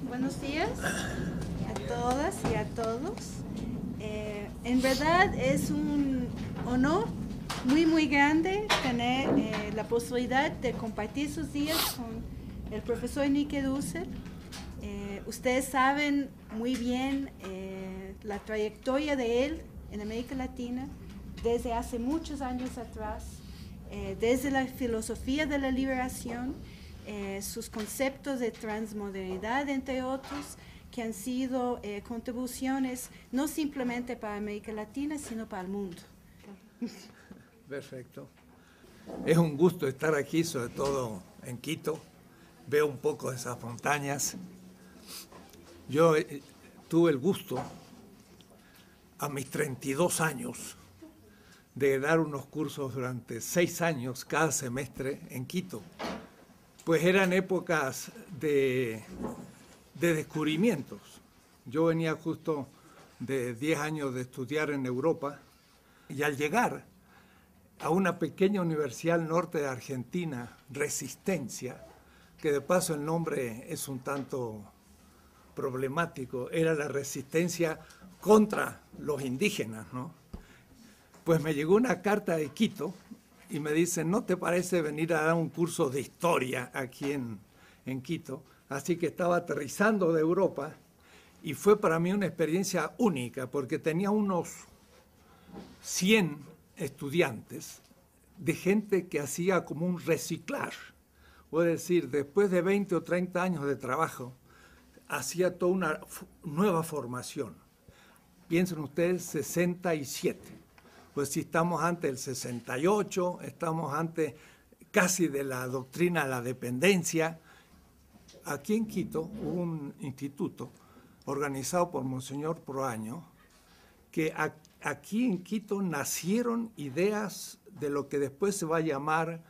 Buenos días a todas y a todos. En verdad es un honor muy grande tener la posibilidad de compartir sus días con el profesor Nike Dussel. Ustedes saben muy bien la trayectoria de él en América Latina desde hace muchos años atrás, desde la filosofía de la liberación, sus conceptos de transmodernidad, entre otros, que han sido contribuciones no simplemente para América Latina, sino para el mundo. Perfecto. Es un gusto estar aquí, sobre todo en Quito. Veo un poco de esas montañas. Yo tuve el gusto, a mis 32 años, de dar unos cursos durante 6 años cada semestre en Quito. Pues eran épocas de descubrimientos. Yo venía justo de 10 años de estudiar en Europa y al llegar a una pequeña universidad al norte de Argentina, Resistencia, que de paso el nombre es un tanto problemático, era la resistencia contra los indígenas, ¿no? Pues me llegó una carta de Quito y me dicen, ¿no te parece venir a dar un curso de historia aquí en Quito? Así que estaba aterrizando de Europa y fue para mí una experiencia única porque tenía unos 100 estudiantes de gente que hacía como un reciclaje. Es decir, después de 20 o 30 años de trabajo, hacía toda una nueva formación. Piensen ustedes, 67. Pues si estamos ante el 68, estamos ante casi de la doctrina de la dependencia. Aquí en Quito hubo un instituto organizado por Monseñor Proaño, que aquí en Quito nacieron ideas de lo que después se va a llamar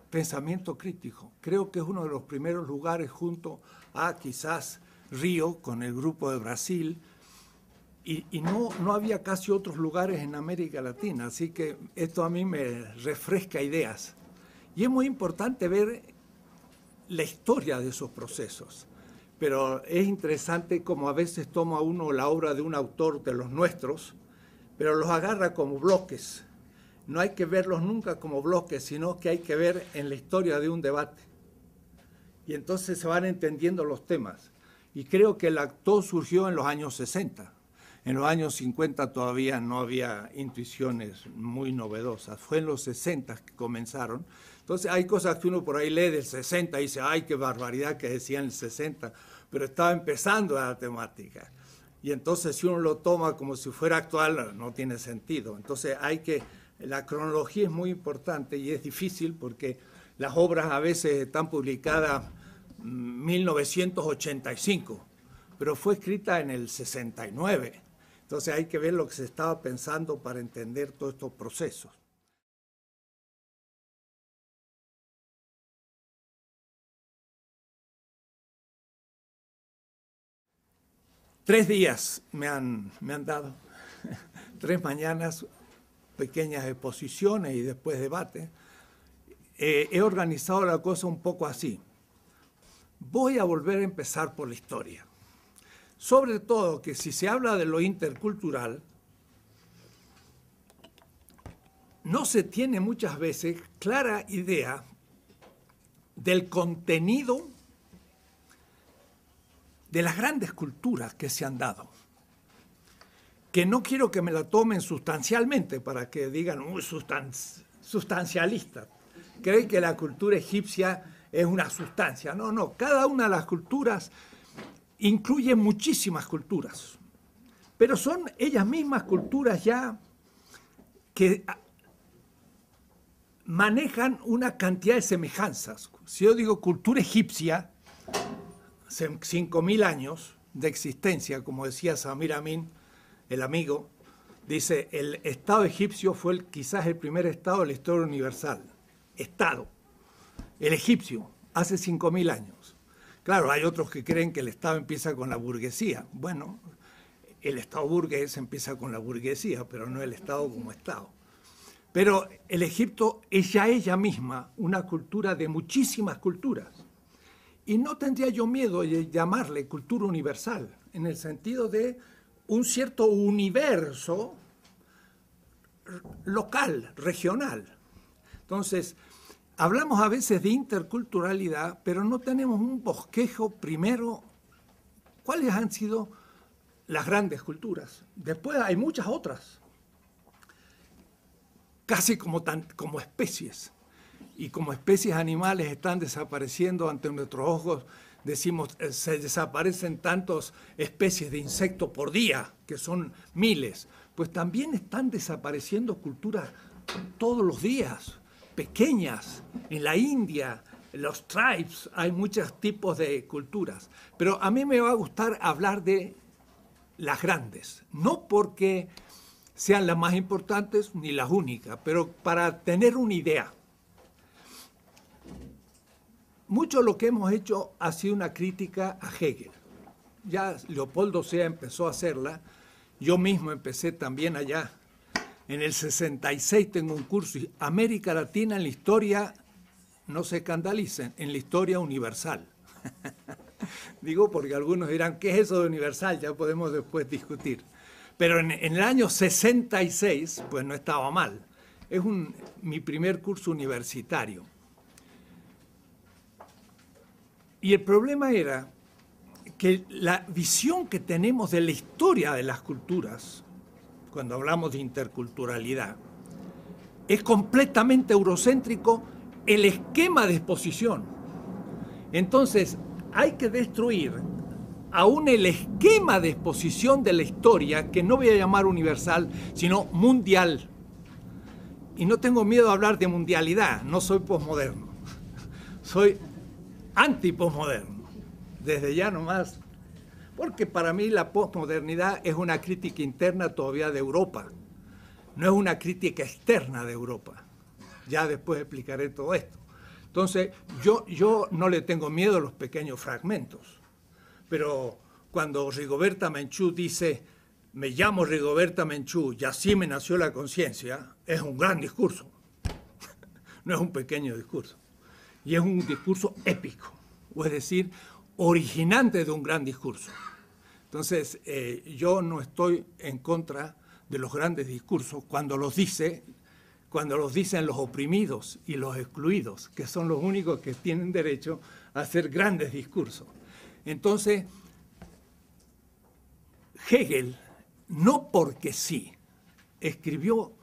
pensamiento crítico. Creo que es uno de los primeros lugares junto a quizás Río, con el grupo de Brasil, y no había casi otros lugares en América Latina, así que esto a mí me refresca ideas. Y es muy importante ver la historia de esos procesos, pero es interesante como a veces toma uno la obra de un autor de los nuestros, pero los agarra como bloques. No hay que verlos nunca como bloques, sino que hay que ver en la historia de un debate. Y entonces se van entendiendo los temas. Y creo que todo surgió en los años 60. En los años 50 todavía no había intuiciones muy novedosas. Fue en los 60 que comenzaron. Entonces hay cosas que uno por ahí lee del 60 y dice, ¡ay, qué barbaridad que decía en el 60! Pero estaba empezando la temática. Y entonces si uno lo toma como si fuera actual, no tiene sentido. Entonces la cronología es muy importante y es difícil porque las obras a veces están publicadas en 1985, pero fue escrita en el 69. Entonces hay que ver lo que se estaba pensando para entender todos estos procesos. Tres días me han dado, 3 mañanas, pequeñas exposiciones y después debates, he organizado la cosa un poco así. Voy a volver a empezar por la historia. Sobre todo que si se habla de lo intercultural, no se tiene muchas veces clara idea del contenido de las grandes culturas que se han dado. Que no quiero que me la tomen sustancialmente para que digan, sustancialista. Creen que la cultura egipcia es una sustancia. No, no, cada una de las culturas incluye muchísimas culturas. Pero son ellas mismas culturas ya que manejan una cantidad de semejanzas. Si yo digo cultura egipcia, 5.000 años de existencia, como decía Samir Amin, el amigo, dice, el Estado egipcio fue quizás el primer Estado de la historia universal. Estado, el egipcio, hace 5.000 años. Claro, hay otros que creen que el Estado empieza con la burguesía. Bueno, el Estado burgués empieza con la burguesía, pero no el Estado como Estado. Pero el Egipto es ya ella misma una cultura de muchísimas culturas. Y no tendría yo miedo de llamarle cultura universal, en el sentido de un cierto universo local, regional. Entonces, hablamos a veces de interculturalidad, pero no tenemos un bosquejo primero. ¿Cuáles han sido las grandes culturas? Después hay muchas otras, casi como especies. Y como especies animales están desapareciendo ante nuestros ojos, decimos, se desaparecen tantas especies de insectos por día, que son miles. Pues también están desapareciendo culturas todos los días, pequeñas. En la India, en los tribes, hay muchos tipos de culturas. Pero a mí me va a gustar hablar de las grandes, no porque sean las más importantes ni las únicas, pero para tener una idea. Mucho de lo que hemos hecho ha sido una crítica a Hegel. Ya Leopoldo Sea empezó a hacerla, yo mismo empecé también allá. En el 66 tengo un curso, América Latina en la historia, no se escandalicen, en la historia universal. Digo porque algunos dirán, ¿qué es eso de universal? Ya podemos después discutir. Pero en el año 66, pues no estaba mal. Es mi primer curso universitario. Y el problema era que la visión que tenemos de la historia de las culturas, cuando hablamos de interculturalidad, es completamente eurocéntrico el esquema de exposición. Entonces, hay que destruir aún el esquema de exposición de la historia, que no voy a llamar universal, sino mundial. Y no tengo miedo a hablar de mundialidad, no soy posmoderno. Soy anti-posmoderno, desde ya nomás, porque para mí la posmodernidad es una crítica interna todavía de Europa, no es una crítica externa de Europa. Ya después explicaré todo esto. Entonces, yo no le tengo miedo a los pequeños fragmentos, pero cuando Rigoberta Menchú dice, me llamo Rigoberta Menchú y así me nació la conciencia, es un gran discurso, no es un pequeño discurso. Y es un discurso épico, o es decir, originante de un gran discurso. Entonces, yo no estoy en contra de los grandes discursos cuando los dicen los oprimidos y los excluidos, que son los únicos que tienen derecho a hacer grandes discursos. Entonces, Hegel, no porque sí, escribió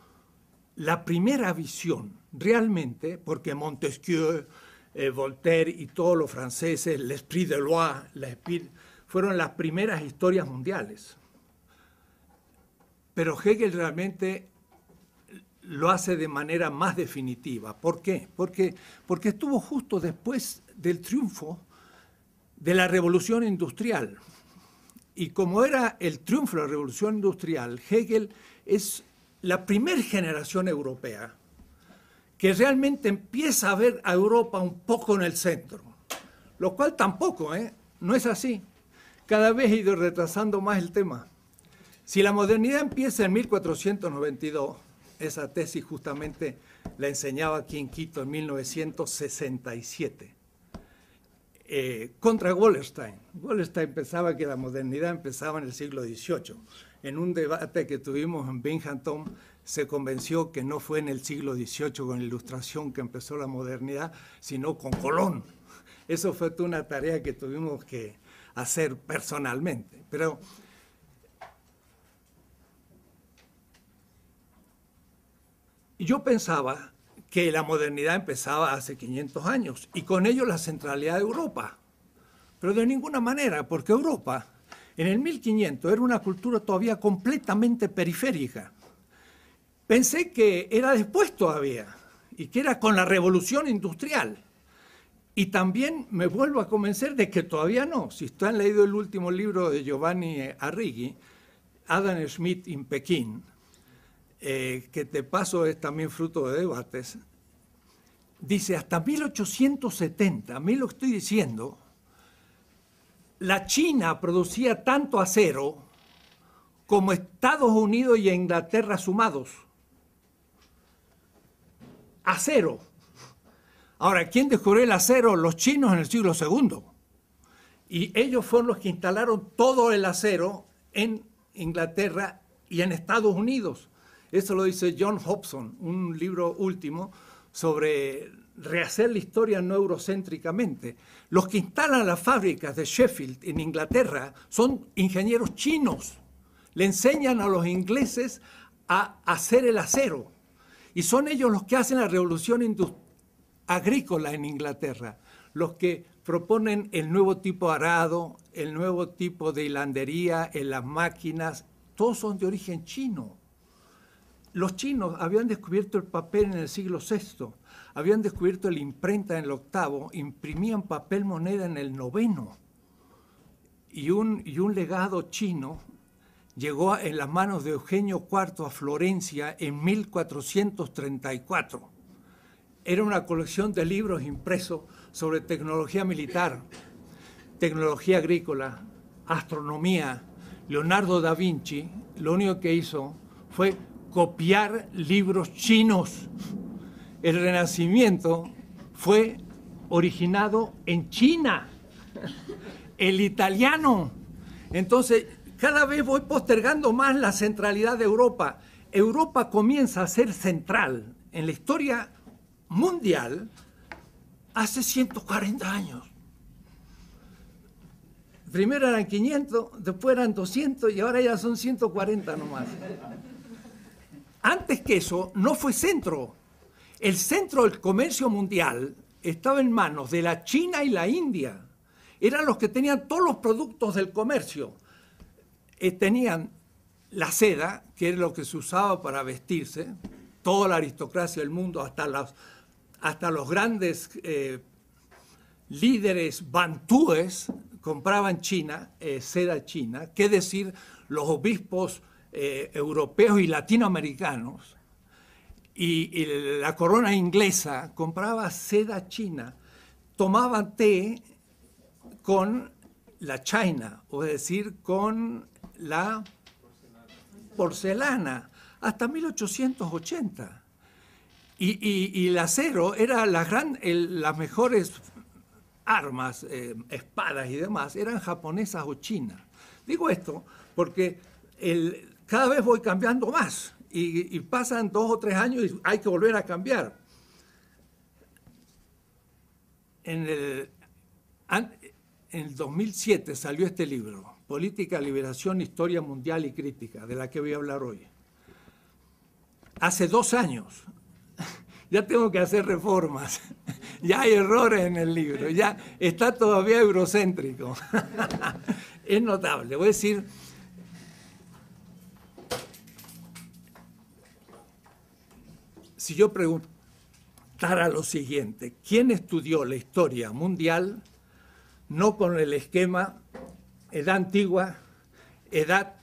la primera visión realmente, porque Montesquieu, Voltaire y todos los franceses, l'esprit de loi, fueron las primeras historias mundiales. Pero Hegel realmente lo hace de manera más definitiva. ¿Por qué? Porque estuvo justo después del triunfo de la Revolución Industrial. Y como era el triunfo de la Revolución Industrial, Hegel es la primera generación europea que realmente empieza a ver a Europa un poco en el centro, lo cual tampoco, no es así. Cada vez he ido retrasando más el tema. Si la modernidad empieza en 1492, Esa tesis justamente la enseñaba aquí en Quito en 1967. Contra Wallerstein. Wallerstein pensaba que la modernidad empezaba en el siglo XVIII. En un debate que tuvimos en Binghamton, se convenció que no fue en el siglo XVIII con la Ilustración que empezó la modernidad, sino con Colón. Eso fue toda una tarea que tuvimos que hacer personalmente. Pero yo pensaba que la modernidad empezaba hace 500 años y con ello la centralidad de Europa. Pero de ninguna manera, porque Europa en el 1500 era una cultura todavía completamente periférica. Pensé que era después todavía y que era con la revolución industrial. Y también me vuelvo a convencer de que todavía no. Si ustedes han leído el último libro de Giovanni Arrighi, Adam Smith in Pekín, que de paso es también fruto de debates, dice hasta 1870, a mí lo estoy diciendo, la China producía tanto acero como Estados Unidos y Inglaterra sumados. Acero. Ahora, ¿quién descubrió el acero? Los chinos en el siglo II. Y ellos fueron los que instalaron todo el acero en Inglaterra y en Estados Unidos. Eso lo dice John Hobson, un libro último sobre rehacer la historia no eurocéntricamente. Los que instalan las fábricas de Sheffield en Inglaterra son ingenieros chinos. Le enseñan a los ingleses a hacer el acero. Y son ellos los que hacen la revolución agrícola en Inglaterra, los que proponen el nuevo tipo de arado, el nuevo tipo de hilandería en las máquinas. Todos son de origen chino. Los chinos habían descubierto el papel en el siglo VI, habían descubierto la imprenta en el VIII, imprimían papel moneda en el IX. Y un legado chino llegó en las manos de Eugenio IV a Florencia en 1434. Era una colección de libros impresos sobre tecnología militar, tecnología agrícola, astronomía. Leonardo da Vinci lo único que hizo fue copiar libros chinos. El Renacimiento fue originado en China, el italiano. Entonces, cada vez voy postergando más la centralidad de Europa. Europa comienza a ser central en la historia mundial hace 140 años. Primero eran 500, después eran 200 y ahora ya son 140 nomás. Antes que eso, no fue centro. El centro del comercio mundial estaba en manos de la China y la India. Eran los que tenían todos los productos del comercio. Tenían la seda, que era lo que se usaba para vestirse, toda la aristocracia del mundo, hasta los grandes líderes bantúes compraban seda china, qué decir los obispos europeos y latinoamericanos, y la corona inglesa compraba seda china, tomaban té con la china, es decir, con la porcelana, hasta 1880. Y el acero era las mejores armas, espadas y demás, eran japonesas o chinas. Digo esto porque cada vez voy cambiando más y pasan 2 o 3 años y hay que volver a cambiar. En el 2007 salió este libro, Política, Liberación, Historia Mundial y Crítica, de la que voy a hablar hoy. Hace 2 años ya tengo que hacer reformas, ya hay errores en el libro, ya está todavía eurocéntrico. Es notable, voy a decir, si yo preguntara lo siguiente, ¿quién estudió la historia mundial no con el esquema edad antigua, edad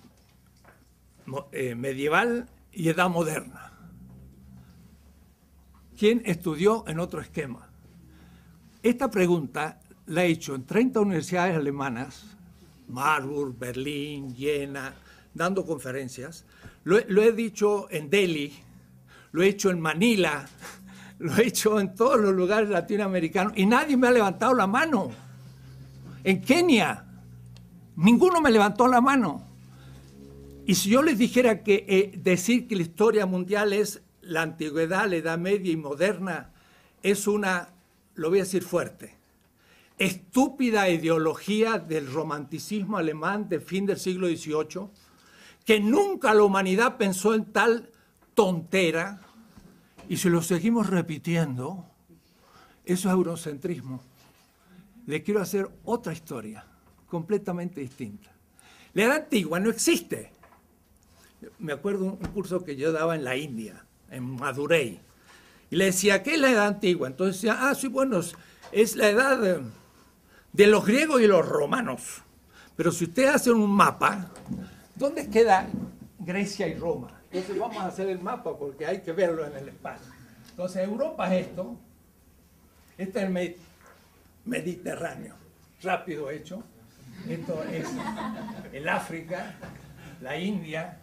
medieval y edad moderna? ¿Quién estudió en otro esquema? Esta pregunta la he hecho en 30 universidades alemanas, Marburg, Berlín, Jena, dando conferencias. Lo he dicho en Delhi, lo he hecho en Manila, lo he hecho en todos los lugares latinoamericanos y nadie me ha levantado la mano. En Kenia, ninguno me levantó la mano. Y si yo les dijera que decir que la historia mundial es la antigüedad, la Edad Media y moderna, es una, lo voy a decir fuerte, estúpida ideología del romanticismo alemán del fin del siglo XVIII, que nunca la humanidad pensó en tal tontera, y si lo seguimos repitiendo, eso es eurocentrismo. Le quiero hacer otra historia, completamente distinta. La Edad Antigua no existe. Me acuerdo un curso que yo daba en la India, en Madurai, y le decía, ¿qué es la Edad Antigua? Entonces decía, sí, bueno, es la edad de los griegos y los romanos. Pero si ustedes hacen un mapa, ¿dónde queda Grecia y Roma? Entonces vamos a hacer el mapa porque hay que verlo en el espacio. Entonces Europa es esto, este es el Mediterráneo, rápido hecho. Esto es el África, la India,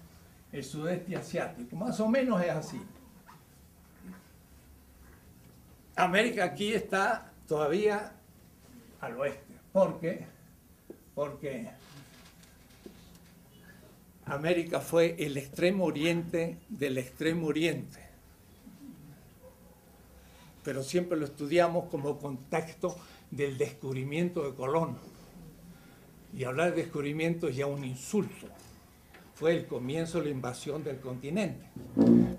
el sudeste asiático, más o menos es así. América aquí está todavía al oeste. ¿Por qué? Porque América fue el extremo oriente del extremo oriente. Pero siempre lo estudiamos como contexto del descubrimiento de Colón. Y hablar de descubrimiento es ya un insulto. Fue el comienzo de la invasión del continente.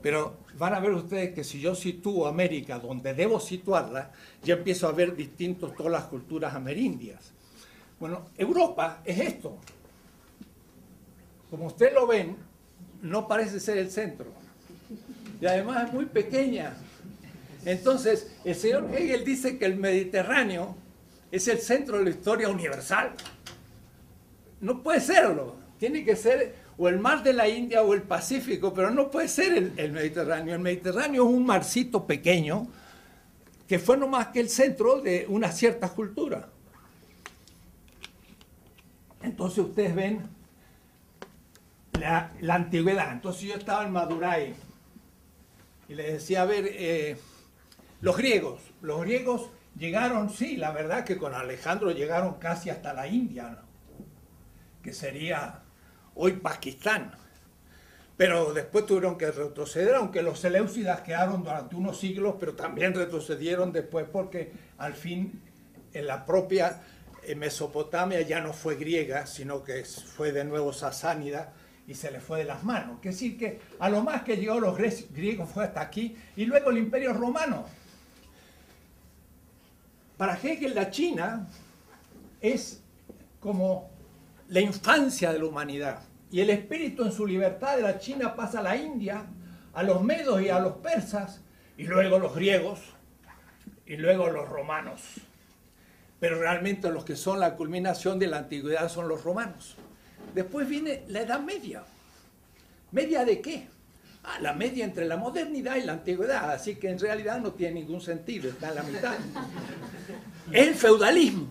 Pero van a ver ustedes que si yo sitúo América donde debo situarla, ya empiezo a ver distintos todas las culturas amerindias. Bueno, Europa es esto. Como ustedes lo ven, no parece ser el centro. Y además es muy pequeña. Entonces, el señor Hegel dice que el Mediterráneo es el centro de la historia universal. No puede serlo. Tiene que ser o el mar de la India o el Pacífico, pero no puede ser el Mediterráneo. El Mediterráneo es un marcito pequeño que fue no más que el centro de una cierta cultura. Entonces ustedes ven la antigüedad. Entonces yo estaba en Madurai y les decía, a ver, los griegos llegaron, sí, la verdad que con Alejandro llegaron casi hasta la India, ¿no? Que sería hoy Pakistán. Pero después tuvieron que retroceder, aunque los seleucidas quedaron durante unos siglos, pero también retrocedieron después porque al fin en la propia Mesopotamia ya no fue griega, sino que fue de nuevo sasánida y se le fue de las manos. Es decir, que a lo más que llegó los griegos fue hasta aquí y luego el Imperio Romano. Para Hegel la China es como la infancia de la humanidad y el espíritu en su libertad de la China pasa a la India, a los medos y a los persas y luego los griegos y luego los romanos. Pero realmente los que son la culminación de la antigüedad son los romanos. Después viene la Edad Media. ¿Media de qué? La media entre la modernidad y la antigüedad, así que en realidad no tiene ningún sentido, está en la mitad. Es el feudalismo.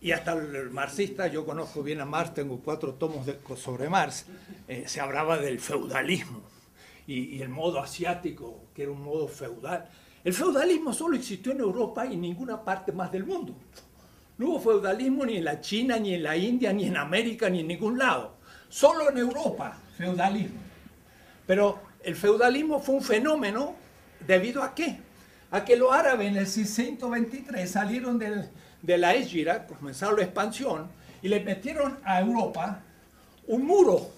Y hasta el marxista, yo conozco bien a Marx, tengo 4 tomos sobre Marx, se hablaba del feudalismo y el modo asiático, que era un modo feudal. El feudalismo solo existió en Europa y en ninguna parte más del mundo. No hubo feudalismo ni en la China, ni en la India, ni en América, ni en ningún lado. Solo en Europa, feudalismo. Pero el feudalismo fue un fenómeno ¿debido a qué? A que los árabes en el 623 salieron de la Égira, comenzaron la expansión, y le metieron a Europa un muro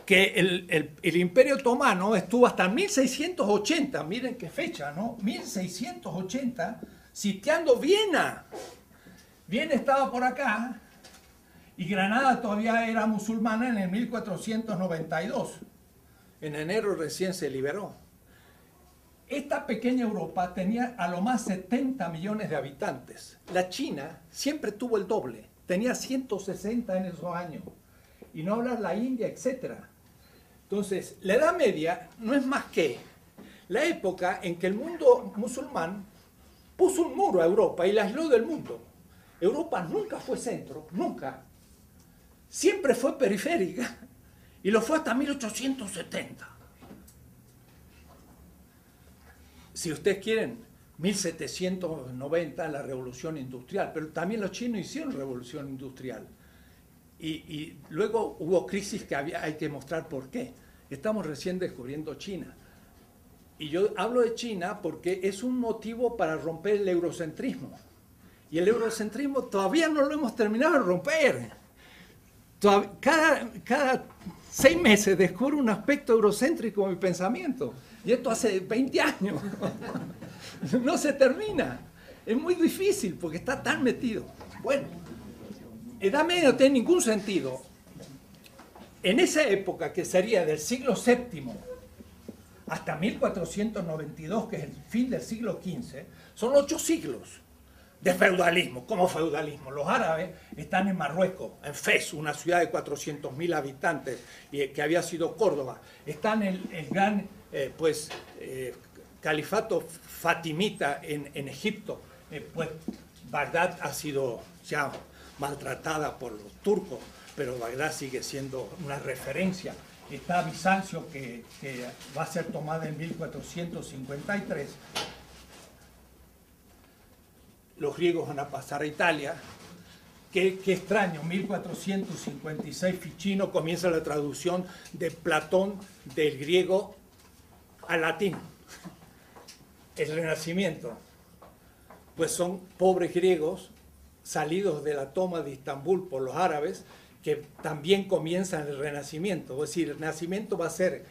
que el Imperio Otomano estuvo hasta 1680, miren qué fecha, ¿no? 1680, sitiando Viena. Viena estaba por acá y Granada todavía era musulmana en el 1492. En enero recién se liberó. Esta pequeña Europa tenía a lo más 70 millones de habitantes. La China siempre tuvo el doble, tenía 160 en esos años. Y no hablar la India, etc. Entonces, la Edad Media no es más que la época en que el mundo musulmán puso un muro a Europa y la aisló del mundo. Europa nunca fue centro, nunca. Siempre fue periférica y lo fue hasta 1870. si ustedes quieren, 1790 la revolución industrial, pero también los chinos hicieron revolución industrial. Y luego hubo crisis que hay que mostrar por qué. Estamos recién descubriendo China. Y yo hablo de China porque es un motivo para romper el eurocentrismo. Y el eurocentrismo todavía no lo hemos terminado de romper. Cada 6 meses descubro un aspecto eurocéntrico en mi pensamiento. Y esto hace 20 años. No se termina. Es muy difícil porque está tan metido. Bueno, Edad Media no tiene ningún sentido. En esa época, que sería del siglo VII hasta 1492, que es el fin del siglo XV, son 8 siglos de feudalismo. ¿Cómo feudalismo? Los árabes están en Marruecos, en Fez, una ciudad de 400.000 habitantes, que había sido Córdoba. Están en el gran califato fatimita en Egipto. Pues Bagdad ha sido ya maltratada por los turcos, pero Bagdad sigue siendo una referencia. Está Bizancio, que va a ser tomada en 1453. Los griegos van a pasar a Italia. Qué extraño, 1456 Ficino comienza la traducción de Platón del griego al latín. El Renacimiento, pues son pobres griegos salidos de la toma de Estambul por los árabes, que también comienzan el Renacimiento. Es decir, el Renacimiento va a ser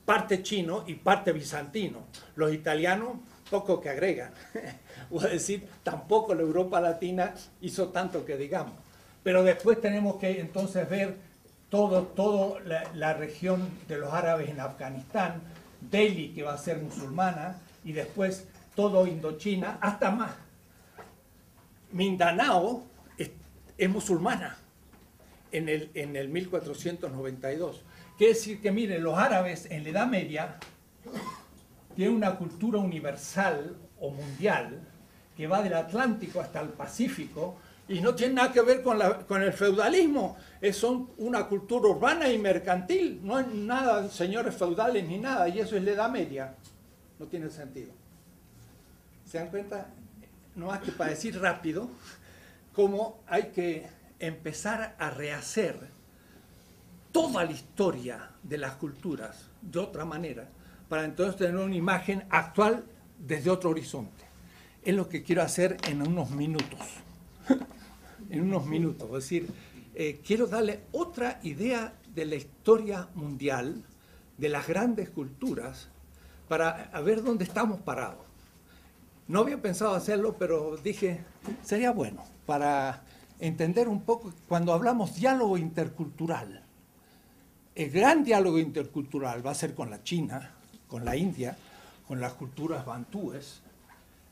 parte chino y parte bizantino. Los italianos, poco que agregan. Es decir, tampoco la Europa Latina hizo tanto que digamos. Pero después tenemos que entonces ver toda la región de los árabes en Afganistán, Delhi, que va a ser musulmana, y después todo Indochina, hasta más. Mindanao es musulmana en el 1492. Quiere decir que, miren, los árabes en la Edad Media tienen una cultura universal o mundial que va del Atlántico hasta el Pacífico y no tiene nada que ver con el feudalismo. Son una cultura urbana y mercantil. No hay nada de señores feudales ni nada, y eso es la Edad Media. No tiene sentido. ¿Se dan cuenta? No más que para decir rápido cómo hay que empezar a rehacer toda la historia de las culturas de otra manera, para entonces tener una imagen actual desde otro horizonte. Es lo que quiero hacer en unos minutos. En unos minutos. Es decir, quiero darle otra idea de la historia mundial, de las grandes culturas, para ver dónde estamos parados. No había pensado hacerlo, pero dije, sería bueno para entender un poco, cuando hablamos diálogo intercultural, el gran diálogo intercultural va a ser con la China, con la India, con las culturas bantúes,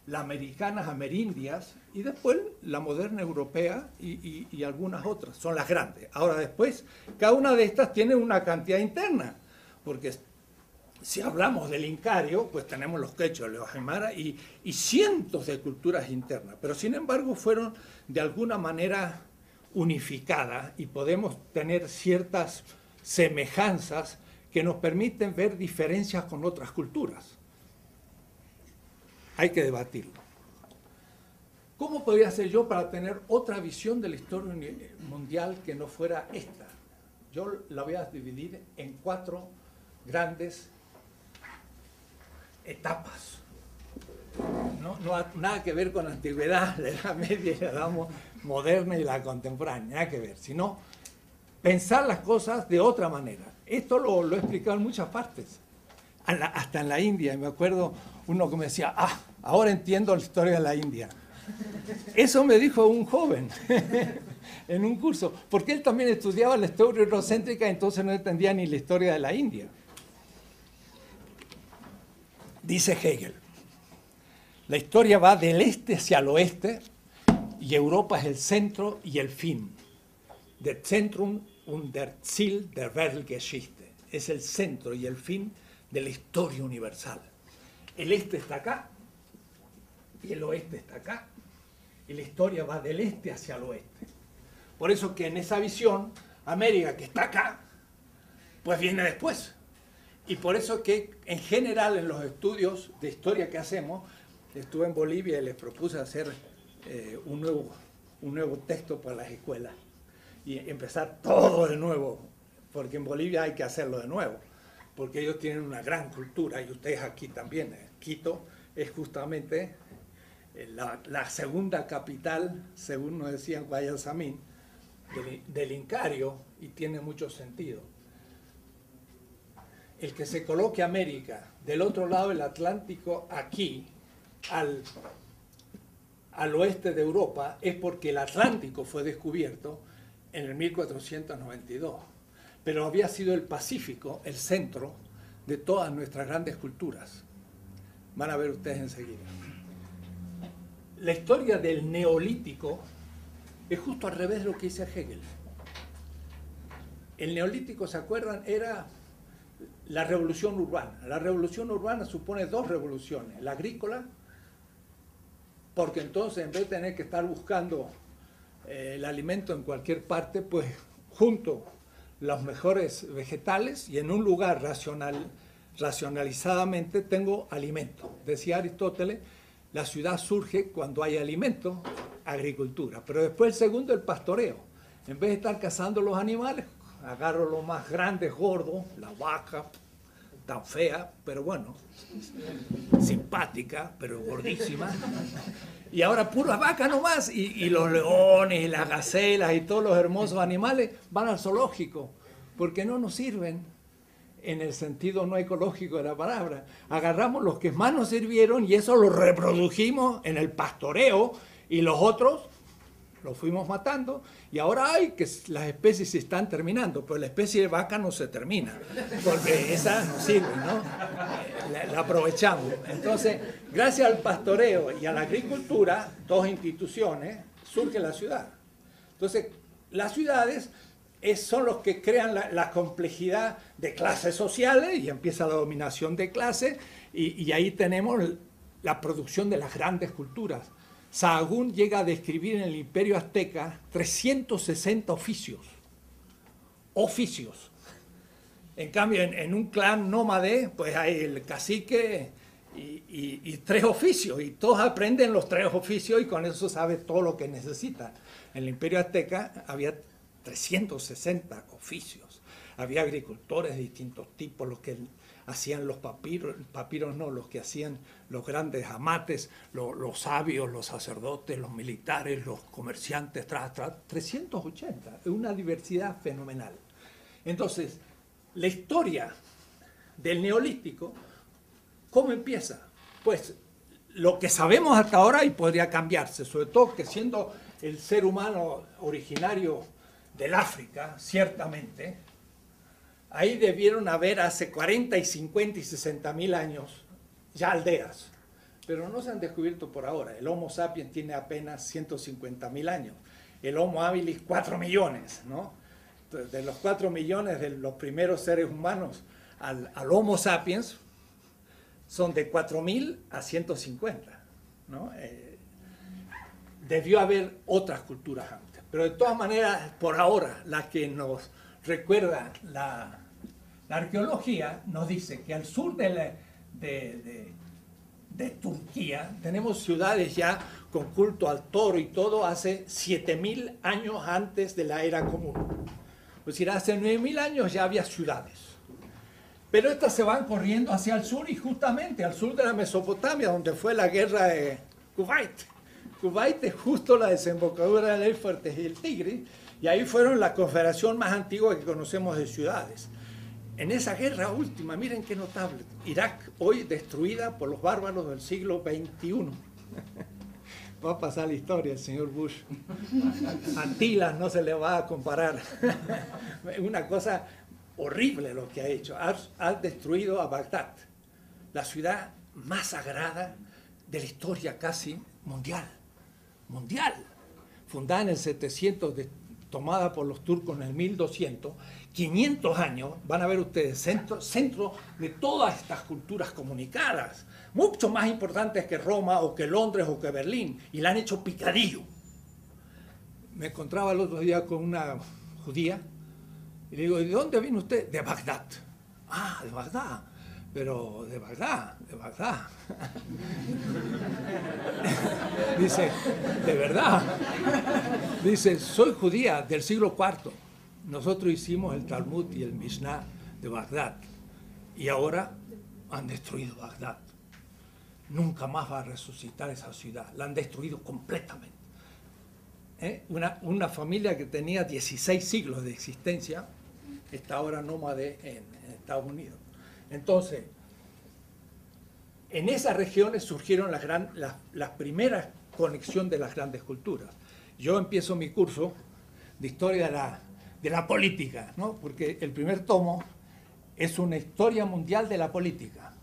las americanas, amerindias, y después la moderna europea y algunas otras, son las grandes. Ahora después, cada una de estas tiene una cantidad interna, porque si hablamos del Incario, pues tenemos los quechos, los aymara y cientos de culturas internas, pero sin embargo fueron de alguna manera unificadas y podemos tener ciertas semejanzas que nos permiten ver diferencias con otras culturas. Hay que debatirlo. ¿Cómo podría ser yo para tener otra visión de la historia mundial que no fuera esta? Yo la voy a dividir en 4 grandes etapas. No nada que ver con la antigüedad, la Edad Media, la Edad Moderna y la contemporánea, nada que ver, sino pensar las cosas de otra manera. Esto lo he explicado en muchas partes, hasta en la India. Y me acuerdo uno que me decía, ahora entiendo la historia de la India. Eso me dijo un joven en un curso, porque él también estudiaba la historia eurocéntrica, entonces no entendía ni la historia de la India. Dice Hegel, la historia va del este hacia el oeste y Europa es el centro y el fin. Der Zentrum und der Ziel der Weltgeschichte. Es el centro y el fin de la historia universal. El este está acá y el oeste está acá. Y la historia va del este hacia el oeste. Por eso que en esa visión, América, que está acá, pues viene después. Y por eso que en general en los estudios de historia que hacemos, estuve en Bolivia y les propuse hacer un nuevo texto para las escuelas y empezar todo de nuevo, porque en Bolivia hay que hacerlo de nuevo, porque ellos tienen una gran cultura y ustedes aquí también. Quito es justamente la segunda capital, según nos decían Guayasamín, del Incario, y tiene mucho sentido. El que se coloque América del otro lado del Atlántico, aquí, al oeste de Europa, es porque el Atlántico fue descubierto en el 1492. Pero había sido el Pacífico el centro de todas nuestras grandes culturas. Van a ver ustedes enseguida. La historia del Neolítico es justo al revés de lo que dice Hegel. El Neolítico, ¿se acuerdan? Era la revolución urbana. La revolución urbana supone dos revoluciones. La agrícola, porque entonces en vez de tener que estar buscando el alimento en cualquier parte, pues junto los mejores vegetales y en un lugar racionalizadamente tengo alimento. Decía Aristóteles, la ciudad surge cuando hay alimento, agricultura. Pero después el segundo, el pastoreo. En vez de estar cazando los animales, agarro los más grandes, gordos, la vaca, tan fea, pero bueno, simpática, pero gordísima. Y ahora puras vacas nomás, y los leones, y las gacelas, y todos los hermosos animales van al zoológico, porque no nos sirven en el sentido no ecológico de la palabra. Agarramos los que más nos sirvieron y eso lo reprodujimos en el pastoreo, y los otros los fuimos matando, y ahora hay que las especies se están terminando, pero la especie de vaca no se termina, porque esa no sirve, ¿no? La aprovechamos. Entonces, gracias al pastoreo y a la agricultura, dos instituciones, surge la ciudad. Entonces, las ciudades son los que crean la complejidad de clases sociales, y empieza la dominación de clases, y ahí tenemos la producción de las grandes culturas. Sahagún llega a describir en el Imperio Azteca 360 oficios. En cambio, en un clan nómade, pues hay el cacique y 3 oficios, y todos aprenden los 3 oficios y con eso sabe todo lo que necesita. En el Imperio Azteca había 360 oficios. Había agricultores de distintos tipos, los que hacían los papiros no, los que hacían los grandes amates, los sabios, los sacerdotes, los militares, los comerciantes, 380, es una diversidad fenomenal. Entonces, la historia del Neolítico, ¿cómo empieza? Pues lo que sabemos hasta ahora, y podría cambiarse, sobre todo que siendo el ser humano originario del África, ciertamente, ahí debieron haber hace 40 y 50 y 60 mil años ya aldeas, pero no se han descubierto por ahora. El Homo sapiens tiene apenas 150 mil años, el Homo habilis 4 millones, ¿no? Entonces, de los 4 millones de los primeros seres humanos al Homo sapiens son de 4.000 a 150, ¿no? Debió haber otras culturas antes, pero de todas maneras, por ahora, la que nos recuerda la arqueología nos dice que al sur de Turquía tenemos ciudades ya con culto al toro y todo hace 7.000 años antes de la era común. Es decir, hace 9.000 años ya había ciudades. Pero estas se van corriendo hacia el sur, y justamente al sur de la Mesopotamia, donde fue la guerra de Kuwait. Kuwait es justo la desembocadura del Éufrates y el Tigris, y ahí fueron la confederación más antigua que conocemos de ciudades. En esa guerra última, miren qué notable, Irak hoy destruida por los bárbaros del siglo XXI. Va a pasar la historia el señor Bush. Atila no se le va a comparar. Una cosa horrible lo que ha hecho. Ha destruido a Bagdad, la ciudad más sagrada de la historia casi mundial. Fundada en el 700, tomada por los turcos en el 1200, 500 años, van a ver ustedes, centro de todas estas culturas comunicadas, mucho más importantes que Roma o que Londres o que Berlín, y la han hecho picadillo. Me encontraba el otro día con una judía y le digo, ¿de dónde viene usted? De Bagdad. Ah, de Bagdad. Pero de Bagdad, de Bagdad. Dice, de verdad. Dice, soy judía del siglo IV. Nosotros hicimos el Talmud y el Mishnah de Bagdad. Y ahora han destruido Bagdad. Nunca más va a resucitar esa ciudad. La han destruido completamente. Una familia que tenía 16 siglos de existencia está ahora nómade en Estados Unidos. Entonces, en esas regiones surgieron las primeras conexiones de las grandes culturas. Yo empiezo mi curso de historia de la política, ¿no? Porque el primer tomo es una historia mundial de la política,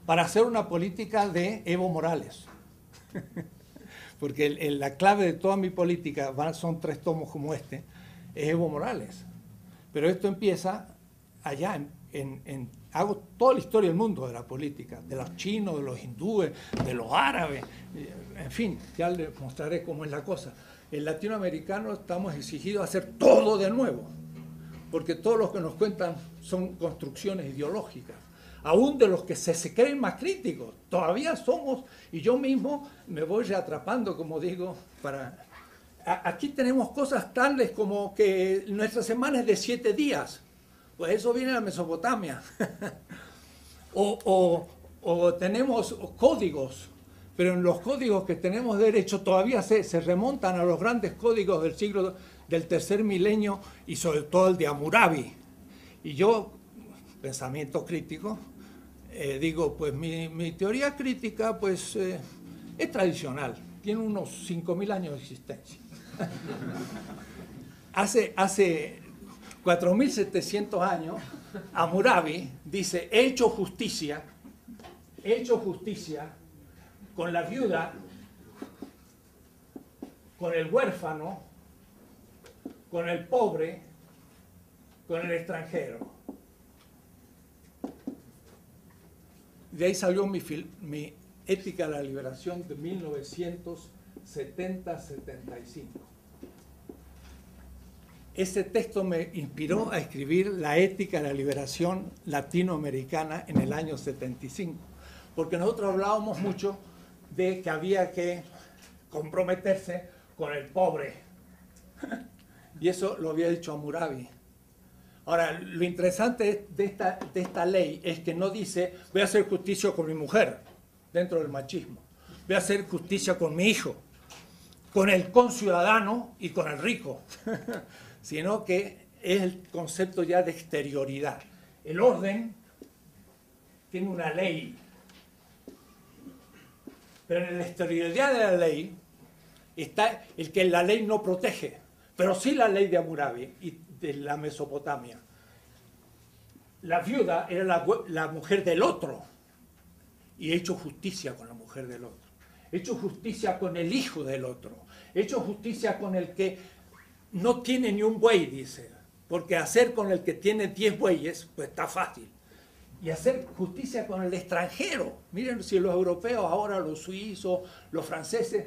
para hacer una política de Evo Morales. Porque la clave de toda mi política, son 3 tomos como este, es Evo Morales. Pero esto empieza allá, hago toda la historia del mundo de la política, de los chinos, de los hindúes, de los árabes, en fin, ya les mostraré cómo es la cosa. El latinoamericano estamos exigidos a hacer todo de nuevo, porque todos los que nos cuentan son construcciones ideológicas, aún de los que se creen más críticos, todavía somos, y yo mismo me voy reatrapando, como digo, aquí tenemos cosas tales como que nuestra semana es de 7 días, pues eso viene de la Mesopotamia. o tenemos códigos, pero en los códigos que tenemos derecho todavía se remontan a los grandes códigos del tercer milenio y sobre todo el de Hammurabi. Y yo, pensamiento crítico, digo, pues mi teoría crítica pues es tradicional, tiene unos 5.000 años de existencia. Hace 4.700 años, Hammurabi dice, he hecho justicia con la viuda, con el huérfano, con el pobre, con el extranjero. De ahí salió mi Ética de la Liberación de 1970-75. Ese texto me inspiró a escribir la Ética de la Liberación Latinoamericana en el año 75, porque nosotros hablábamos mucho de que había que comprometerse con el pobre, y eso lo había dicho Hammurabi. Ahora, lo interesante de esta ley es que no dice voy a hacer justicia con mi mujer, dentro del machismo, voy a hacer justicia con mi hijo, con el conciudadano y con el rico, sino que es el concepto ya de exterioridad. El orden tiene una ley, pero en la exterioridad de la ley está el que la ley no protege, pero sí la ley de Hammurabi y de la Mesopotamia. La viuda era la mujer del otro, y he hecho justicia con la mujer del otro. He hecho justicia con el hijo del otro. He hecho justicia con el que no tiene ni un buey, dice. Porque hacer con el que tiene 10 bueyes, pues está fácil. Y hacer justicia con el extranjero. Miren, si los europeos ahora, los suizos, los franceses,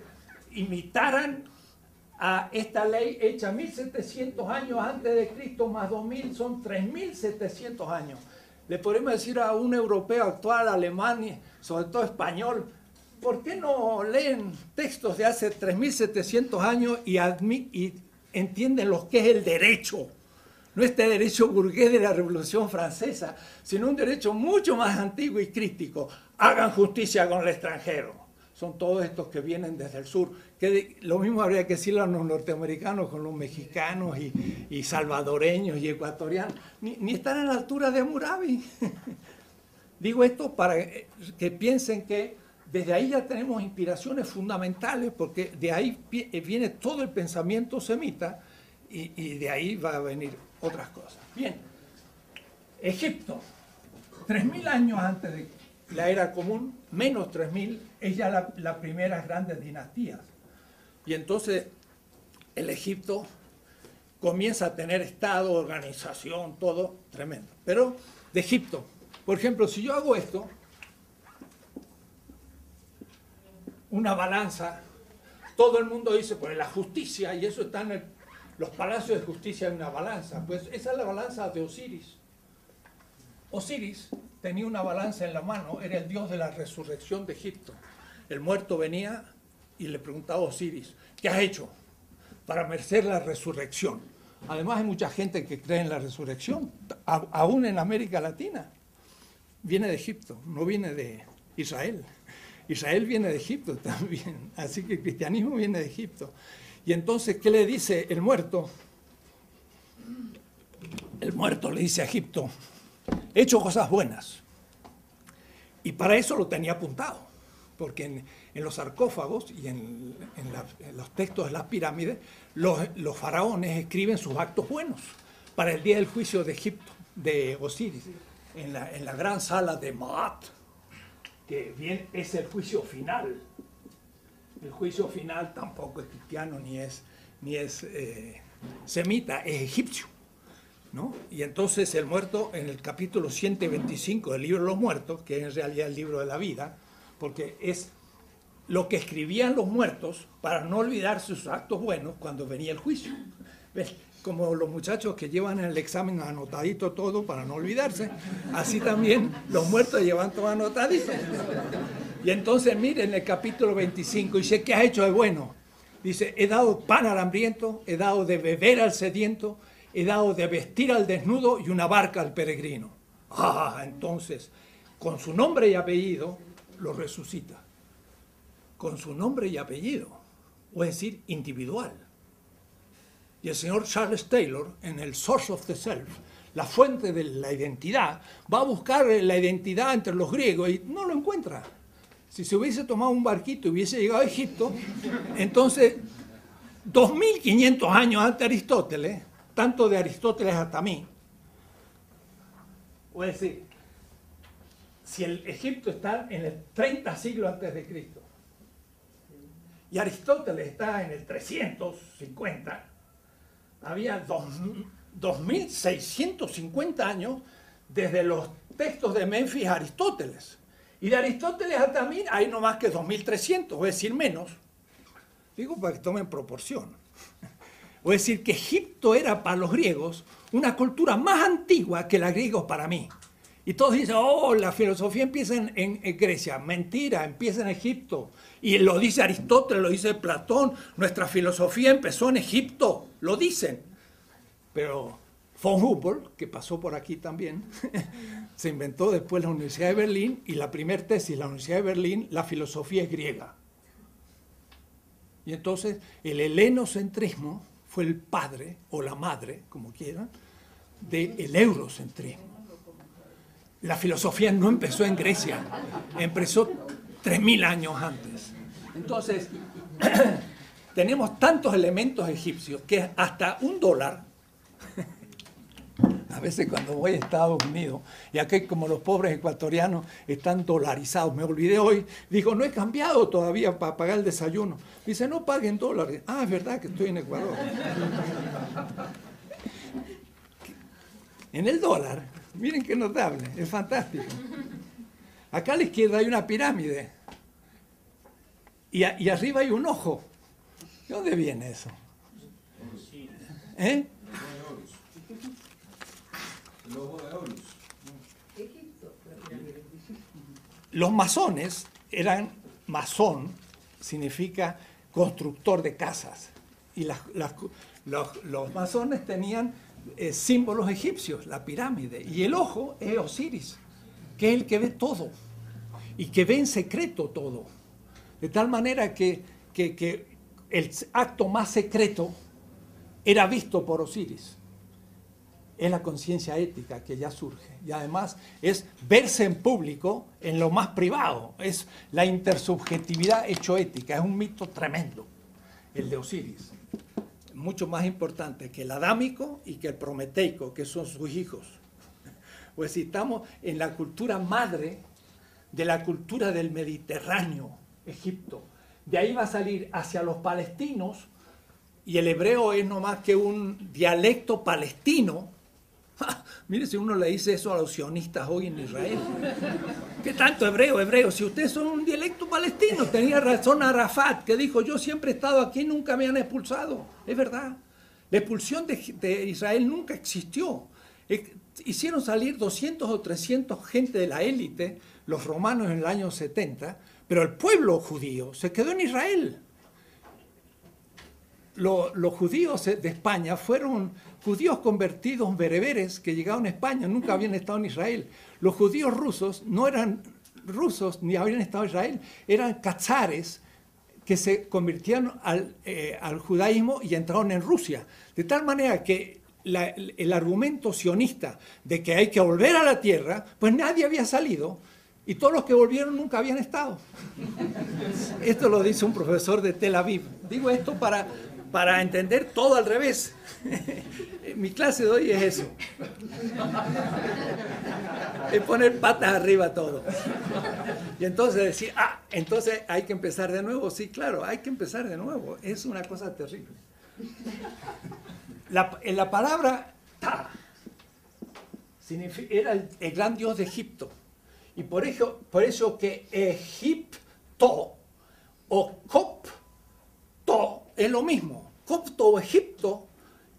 imitaran a esta ley hecha 1700 años antes de Cristo, más 2000, son 3700 años. Le podemos decir a un europeo actual, alemán, sobre todo español, ¿por qué no leen textos de hace 3700 años y entienden lo que es el derecho? No este derecho burgués de la Revolución Francesa, sino un derecho mucho más antiguo y crítico. Hagan justicia con el extranjero. Son todos estos que vienen desde el sur. Que lo mismo habría que decirlo a los norteamericanos con los mexicanos y salvadoreños y ecuatorianos. Ni están a la altura de Hammurabi. Digo esto para que piensen que desde ahí ya tenemos inspiraciones fundamentales, porque de ahí viene todo el pensamiento semita y de ahí va a venir otras cosas. Bien, Egipto, 3.000 años antes de la era común, menos 3.000, es ya la primera grandes dinastías. Y entonces el Egipto comienza a tener Estado, organización, todo tremendo. Pero de Egipto, por ejemplo, si yo hago esto, una balanza, todo el mundo dice, pues la justicia, y eso está en los palacios de justicia, hay una balanza. Pues esa es la balanza de Osiris. Osiris tenía una balanza en la mano, era el dios de la resurrección de Egipto. El muerto venía y le preguntaba a Osiris, ¿qué has hecho para merecer la resurrección? Además hay mucha gente que cree en la resurrección, aún en América Latina. Viene de Egipto, no viene de Israel. Israel viene de Egipto también, así que el cristianismo viene de Egipto. Y entonces, ¿qué le dice el muerto? El muerto le dice a Egipto, he hecho cosas buenas. Y para eso lo tenía apuntado, porque en los sarcófagos y en los textos de las pirámides, los faraones escriben sus actos buenos para el día del juicio de Egipto, de Osiris, en la gran sala de Maat, que bien es el juicio final. El juicio final tampoco es cristiano ni es semita, es egipcio, ¿no? Y entonces el muerto, en el capítulo 125 del libro de los muertos, que es en realidad el libro de la vida, porque es lo que escribían los muertos para no olvidar sus actos buenos cuando venía el juicio. ¿Ves? Como los muchachos que llevan en el examen anotadito todo para no olvidarse, así también los muertos llevan todo anotadito. Y entonces miren en el capítulo 25, dice, ¿qué has hecho de bueno? Dice, he dado pan al hambriento, he dado de beber al sediento, he dado de vestir al desnudo y una barca al peregrino. Entonces, con su nombre y apellido, lo resucita. Con su nombre y apellido, o es decir, individual. Y el señor Charles Taylor, en el Source of the Self, la fuente de la identidad, va a buscar la identidad entre los griegos y no lo encuentra. Si se hubiese tomado un barquito y hubiese llegado a Egipto, entonces, 2500 años antes de Aristóteles, tanto de Aristóteles hasta mí, o es decir, si el Egipto está en el 30 siglos antes de Cristo, y Aristóteles está en el 350, había 2650 años desde los textos de Menfis a Aristóteles. Y de Aristóteles hasta mí hay no más que 2300, es decir, menos. Digo para que tomen proporción. O es decir, que Egipto era para los griegos una cultura más antigua que la griega para mí. Y todos dicen, la filosofía empieza en Grecia. Mentira, empieza en Egipto. Y lo dice Aristóteles, lo dice Platón. Nuestra filosofía empezó en Egipto, lo dicen. Pero von Humboldt, que pasó por aquí también, se inventó después la Universidad de Berlín y la primera tesis de la Universidad de Berlín, la filosofía es griega. Y entonces el helenocentrismo fue el padre, o la madre, como quieran, del eurocentrismo. La filosofía no empezó en Grecia, empezó 3000 años antes. Entonces, tenemos tantos elementos egipcios que hasta $1, a veces cuando voy a Estados Unidos, y aquí como los pobres ecuatorianos están dolarizados, me olvidé hoy, digo, no he cambiado todavía para pagar el desayuno. Dice, no paguen dólares. Es verdad que estoy en Ecuador. En el dólar, miren qué notable, es fantástico. Acá a la izquierda hay una pirámide y arriba hay un ojo. ¿De dónde viene eso? ¿Eh? Los masones eran, masón significa constructor de casas, y los masones tenían símbolos egipcios, la pirámide, y el ojo es Osiris, que es el que ve todo, y que ve en secreto todo, de tal manera que el acto más secreto era visto por Osiris. Es la conciencia ética que ya surge. Y además es verse en público en lo más privado. Es la intersubjetividad hecho ética. Es un mito tremendo, el de Osiris. Mucho más importante que el adámico y que el prometeico, que son sus hijos. Pues si estamos en la cultura madre de la cultura del Mediterráneo, Egipto. De ahí va a salir hacia los palestinos, y el hebreo es no más que un dialecto palestino. Mire, si uno le dice eso a los sionistas hoy en Israel, ¿qué tanto hebreo? Si ustedes son un dialecto palestino, tenía razón Arafat, que dijo, yo siempre he estado aquí, nunca me han expulsado. Es verdad, la expulsión de Israel nunca existió. hicieron salir 200 o 300 gente de la élite, los romanos en el año 70, pero el pueblo judío se quedó en Israel. Los judíos de España fueron judíos convertidos bereberes que llegaron a España, nunca habían estado en Israel. Los judíos rusos no eran rusos ni habían estado en Israel, eran cazares que se convirtieron al judaísmo y entraron en Rusia. De tal manera que el argumento sionista de que hay que volver a la tierra, pues nadie había salido y todos los que volvieron nunca habían estado. Esto lo dice un profesor de Tel Aviv. Digo esto para entender todo al revés. Mi clase de hoy es eso. Es poner patas arriba a todo. Y entonces decir, entonces hay que empezar de nuevo. Sí, claro, hay que empezar de nuevo. Es una cosa terrible. La palabra Ta era el gran dios de Egipto. Y por eso que Egipto o Copto es lo mismo. Copto o Egipto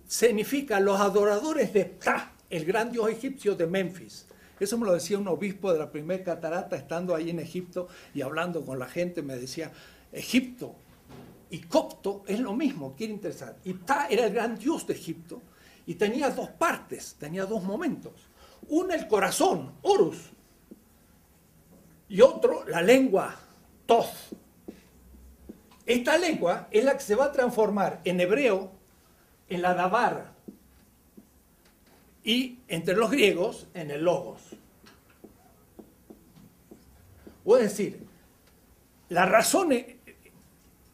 significa los adoradores de Ptah, el gran dios egipcio de Memphis. Eso me lo decía un obispo de la primera catarata, estando ahí en Egipto y hablando con la gente, me decía, Egipto y Copto es lo mismo, qué interesante. Y Ptah era el gran dios de Egipto y tenía dos partes, tenía dos momentos. Uno, el corazón, Horus, y otro, la lengua, Toth. Esta lengua es la que se va a transformar en hebreo en la Dabar y entre los griegos en el Logos. O es decir, la razón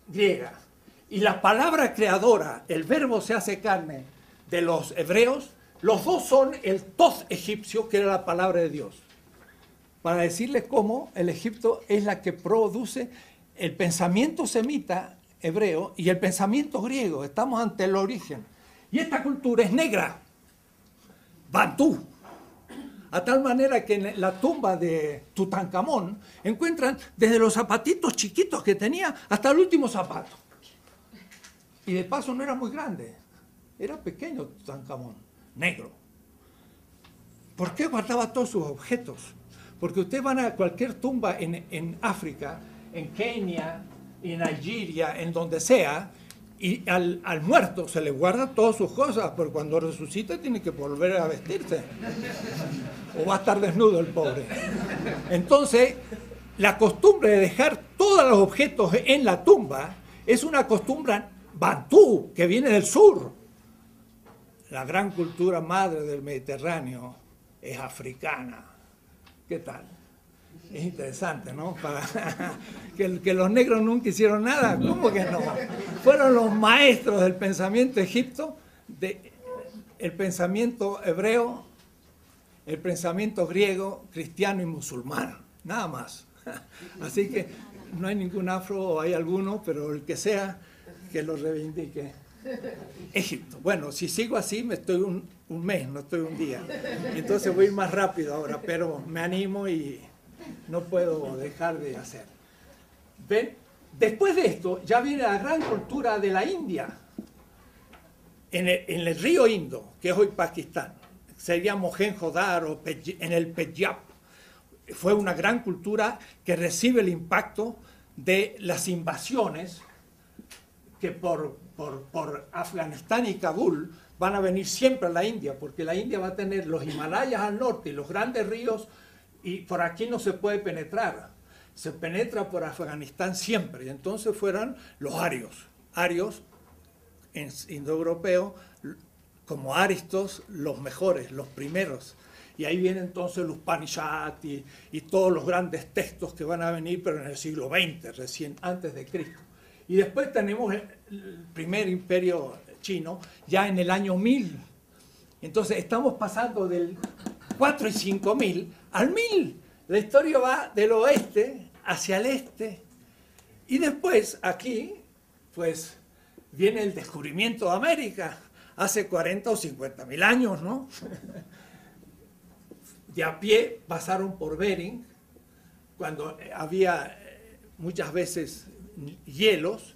griega y la palabra creadora, el verbo se hace carne de los hebreos, los dos son el Toth egipcio, que era la palabra de Dios. Para decirles cómo el Egipto es la que produce el pensamiento semita hebreo y el pensamiento griego. Estamos ante el origen. Y esta cultura es negra, bantú. A tal manera que en la tumba de Tutankamón encuentran desde los zapatitos chiquitos que tenía hasta el último zapato. Y de paso no era muy grande, era pequeño Tutankamón, negro. ¿Por qué guardaba todos sus objetos? Porque ustedes van a cualquier tumba en África, en Kenia, en Nigeria, en donde sea, y al muerto se le guarda todas sus cosas, porque cuando resucita tiene que volver a vestirse. O va a estar desnudo el pobre. Entonces, la costumbre de dejar todos los objetos en la tumba es una costumbre bantú, que viene del sur. La gran cultura madre del Mediterráneo es africana. ¿Qué tal? Es interesante, ¿no? Que los negros nunca hicieron nada. ¿Cómo que no? Fueron los maestros del pensamiento egipcio, el pensamiento hebreo, el pensamiento griego, cristiano y musulmán. Nada más. Así que no hay ningún afro, o hay alguno, pero el que sea, que lo reivindique. Egipto. Bueno, si sigo así, me estoy un mes, no estoy un día. Entonces voy a ir más rápido ahora, pero me animo y no puedo dejar de hacer. ¿Ven? Después de esto, ya viene la gran cultura de la India, en el río Indo, que es hoy Pakistán. Sería Mohenjo-Daro, en el Penyab. Fue una gran cultura que recibe el impacto de las invasiones que por Afganistán y Kabul van a venir siempre a la India, porque la India va a tener los Himalayas al norte y los grandes ríos, y por aquí no se puede penetrar. Se penetra por Afganistán siempre, y entonces fueron los arios en indoeuropeo, como Aristos, los mejores, los primeros. Y ahí vienen entonces los Upanishads y todos los grandes textos que van a venir, pero en el siglo XX, recién antes de Cristo. Y después tenemos el primer imperio chino, ya en el año 1000. Entonces estamos pasando del 4 y 5000 al 1000. La historia va del oeste hacia el este. Y después aquí, pues, viene el descubrimiento de América, hace 40 o 50.000 años, ¿no? De a pie pasaron por Bering, cuando había muchas veces hielos.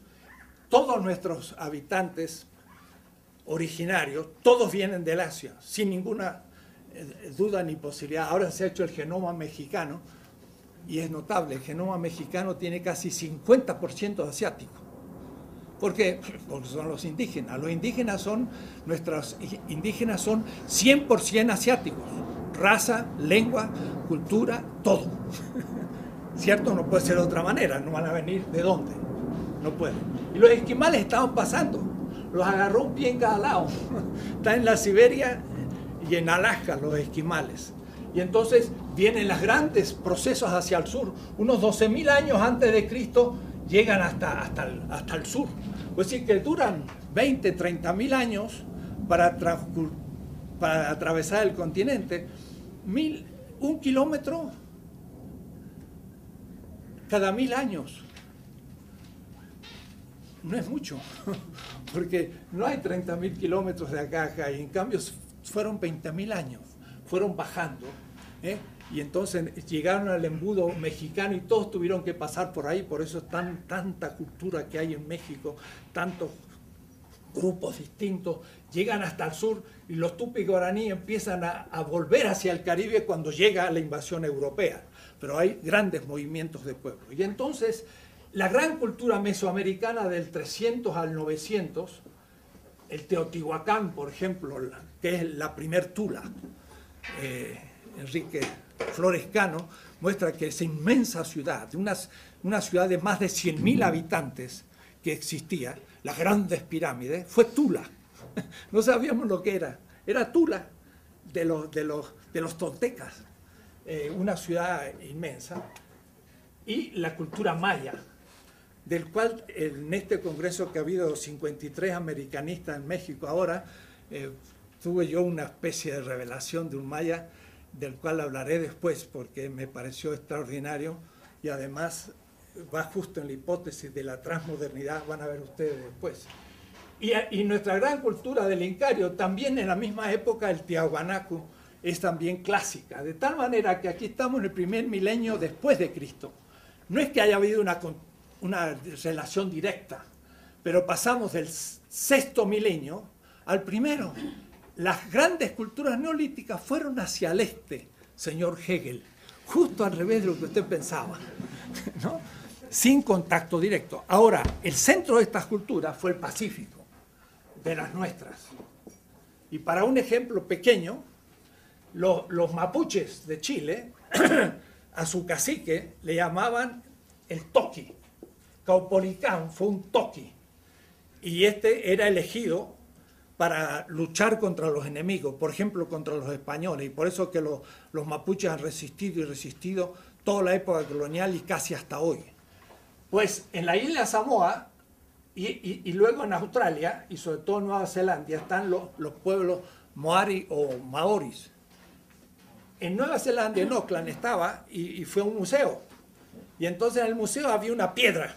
Todos nuestros habitantes originarios, todos vienen del Asia, sin ninguna duda ni posibilidad. Ahora se ha hecho el genoma mexicano y es notable, el genoma mexicano tiene casi 50% asiático. ¿Por qué? Porque son los indígenas. Los indígenas son, nuestros indígenas son 100% asiáticos. Raza, lengua, cultura, todo. ¿Cierto? No puede ser de otra manera. No van a venir ¿de dónde? No pueden. Y los esquimales estaban pasando. Los agarró un pie en cada lado. Están en la Siberia y en Alaska los esquimales. Y entonces vienen los grandes procesos hacia el sur. Unos 12.000 años antes de Cristo llegan hasta el sur. Es decir, que duran 20, 30.000 años para atravesar el continente. 1 kilómetro cada 1.000 años. No es mucho, porque no hay 30.000 kilómetros de acá a acá, y en cambio fueron 20.000 años, fueron bajando, y entonces llegaron al embudo mexicano y todos tuvieron que pasar por ahí. Por eso es tanta cultura que hay en México, tantos grupos distintos, llegan hasta el sur y los tupi guaraní empiezan a volver hacia el Caribe cuando llega la invasión europea, pero hay grandes movimientos de pueblo. Y entonces la gran cultura mesoamericana del 300 al 900, el Teotihuacán, por ejemplo, que es la primer Tula, Enrique Flores Cano muestra que esa inmensa ciudad, una ciudad de más de 100.000 habitantes que existía, las grandes pirámides, fue Tula. No sabíamos lo que era Tula de los toltecas, una ciudad inmensa. Y la cultura maya, del cual en este congreso que ha habido 53 americanistas en México ahora, tuve yo una especie de revelación de un maya, del cual hablaré después porque me pareció extraordinario y además va justo en la hipótesis de la transmodernidad, van a ver ustedes después. Y nuestra gran cultura del Incario, también en la misma época, el Tiahuanacu, es también clásica, de tal manera que aquí estamos en el primer milenio después de Cristo. No es que haya habido una relación directa, pero pasamos del sexto milenio al primero. Las grandes culturas neolíticas fueron hacia el este, señor Hegel, justo al revés de lo que usted pensaba, ¿no? Sin contacto directo. Ahora, el centro de estas culturas fue el Pacífico, de las nuestras. Y para un ejemplo pequeño, los mapuches de Chile, a su cacique le llamaban el toqui. Caupolicán fue un toqui. Y este era elegido para luchar contra los enemigos, por ejemplo, contra los españoles. Y por eso que los mapuches han resistido y resistido toda la época colonial y casi hasta hoy. Pues en la isla Samoa y luego en Australia y sobre todo en Nueva Zelanda están los pueblos Moari o Maoris. En Nueva Zelanda, en Auckland, estaba y fue a un museo. Y entonces en el museo había una piedra,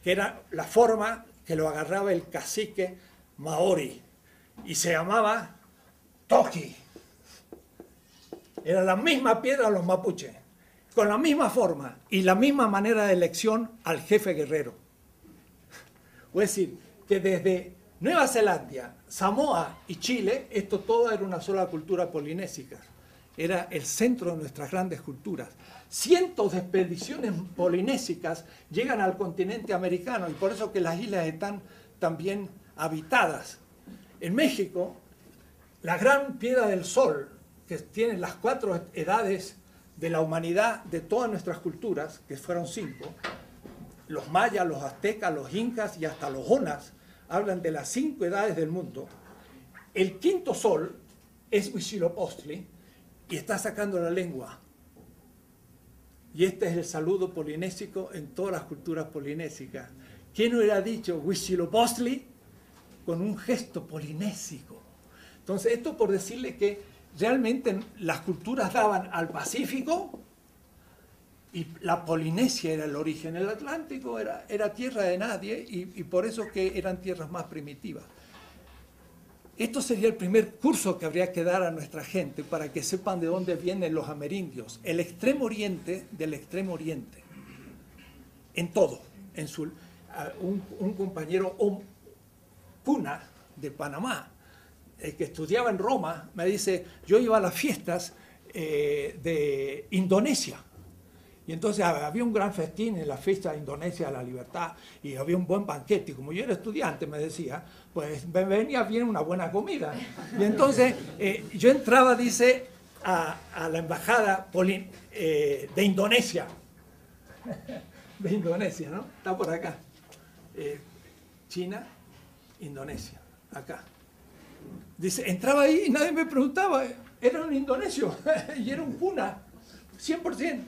que era la forma que lo agarraba el cacique Maori. Y se llamaba Toki. Era la misma piedra de los mapuches, con la misma forma y la misma manera de elección al jefe guerrero. Es decir, que desde Nueva Zelanda, Samoa y Chile, esto todo era una sola cultura polinésica. Era el centro de nuestras grandes culturas. Cientos de expediciones polinésicas llegan al continente americano y por eso que las islas están también habitadas. En México, la gran piedra del Sol, que tiene las 4 edades de la humanidad de todas nuestras culturas, que fueron 5, los mayas, los aztecas, los incas y hasta los onas, hablan de las 5 edades del mundo. El quinto sol es Huitzilopochtli y está sacando la lengua. Y este es el saludo polinésico en todas las culturas polinésicas. ¿Quién hubiera dicho Huitzilopochtli con un gesto polinésico? Entonces, esto por decirle que realmente las culturas daban al Pacífico y la Polinesia era el origen. El Atlántico era tierra de nadie y por eso que eran tierras más primitivas. Esto sería el primer curso que habría que dar a nuestra gente para que sepan de dónde vienen los amerindios. El extremo oriente del extremo oriente. En todo. Un compañero Puna de Panamá que estudiaba en Roma, me dice, yo iba a las fiestas de Indonesia. Y entonces había un gran festín en la fiesta de Indonesia de la Libertad y había un buen banquete. Y como yo era estudiante, me decía, pues me venía bien una buena comida. Y entonces yo entraba, dice, a la embajada de Indonesia. De Indonesia, ¿no? Está por acá. China, Indonesia, acá. Dice, entraba ahí y nadie me preguntaba, era un indonesio y era un puna, 100%.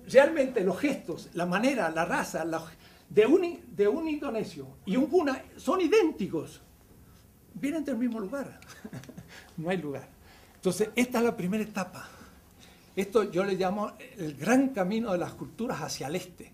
Realmente los gestos, la manera, la raza de un indonesio y un puna son idénticos. Vienen del mismo lugar. No hay lugar. Entonces, esta es la primera etapa. Esto yo le llamo el gran camino de las culturas hacia el este.